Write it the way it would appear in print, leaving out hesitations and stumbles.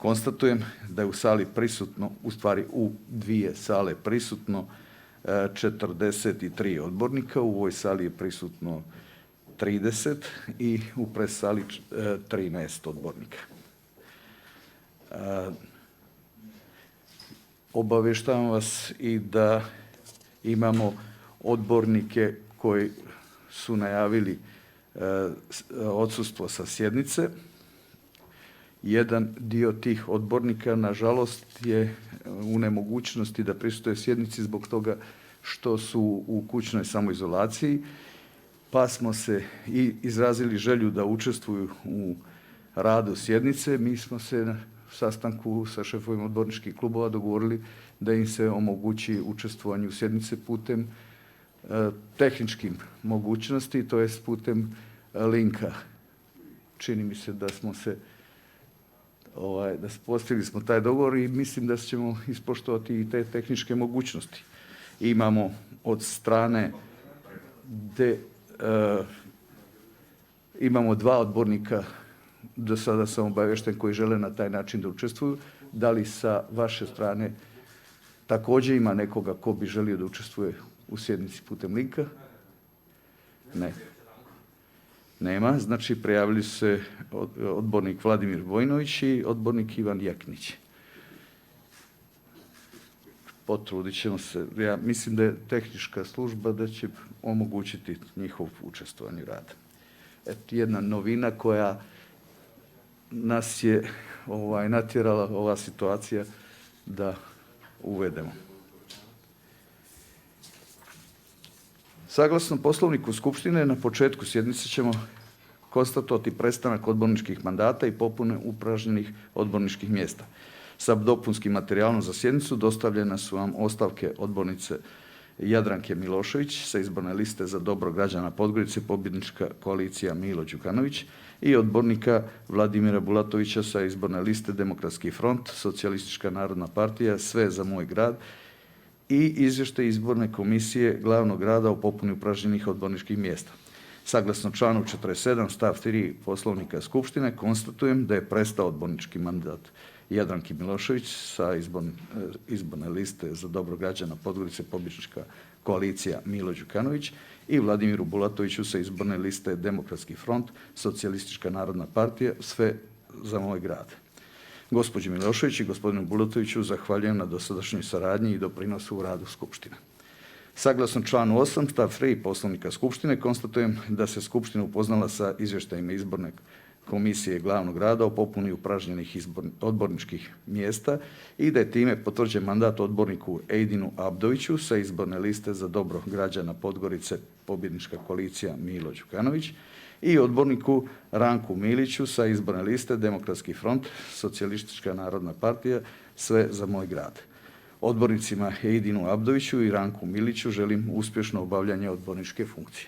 Konstatujem da je u sali prisutno, u stvari u dvije sale prisutno 43 odbornika, u ovoj sali je prisutno 30 i u pres sali 13 odbornika. Obavještavam vas i da imamo odbornike koji su najavili odsustvo sa sjednice. Jedan dio tih odbornika, nažalost, je u nemogućnosti da prisustvuje sjednici zbog toga što su u kućnoj samoizolaciji, pa smo se i izrazili želju da učestvuju u radu sjednice. Mi smo se na sastanku sa šefovima odborničkih klubova dogovorili da im se omogući učestvovanje u sjednice putem tehničkim mogućnosti, to jest putem linka. Čini mi se da smo se postigli smo taj dogovor i mislim da ćemo ispoštovati i te tehničke mogućnosti. Imamo od strane imamo 2 odbornika, do sada sam obavješten, koji žele na taj način da učestvuju. Da li sa vaše strane također ima nekoga ko bi želio da učestvuje u sjednici putem linka? Ne. Nema. Znači, prijavili su se odbornik Vladimir Vojnović i odbornik Ivan Jaknić. Potrudit ćemo se. Ja mislim da je tehnička služba da će omogućiti njihov učestvovanje u radu. Jedna novina koja nas je natjerala ova situacija da uvedemo. Saglasno Poslovniku Skupštine, na početku sjednice ćemo konstatovati prestanak odborničkih mandata i popune upražnjenih odborničkih mjesta. Sa dopunskim materijalom za sjednicu dostavljene su vam ostavke odbornice Jadranke Milošević sa izborne liste za dobro građana Podgorice, pobjednička koalicija Milo Đukanović, i odbornika Vladimira Bulatovića sa izborne liste Demokratski front, Socijalistička narodna partija, Sve za moj grad, i izvještaj izborne komisije glavnog grada o popuni upražnjenih odborničkih mjesta. Saglasno članu 47 stav 3 Poslovnika Skupštine konstatujem da je prestao odbornički mandat Jadranki Milošević sa izborne liste za dobro građana Podgorice, pobjednička koalicija Milo Đukanović, i Vladimiru Bulatoviću sa izborne liste Demokratski front, Socijalistička narodna partija, Sve za moj grad. Gospođi Milošević i gospodinu Bulatoviću zahvaljujem na dosadašnjoj saradnji i doprinosu u radu Skupštine. Saglasno članu 8 stav 3 Poslovnika Skupštine konstatujem da se Skupština upoznala sa izvještajima izborne komisije glavnog grada o popuni upražnjenih odborničkih mjesta i da je time potvrđen mandat odborniku Ejdinu Abdoviću sa izborne liste za dobro građana Podgorice, pobjednička koalicija Milo Đukanović, i odborniku Ranku Miliću sa izborne liste Demokratski front, Socijalistička narodna partija, Sve za moj grad. Odbornicima Ejdinu Abdoviću i Ranku Miliću želim uspješno obavljanje odborničke funkcije.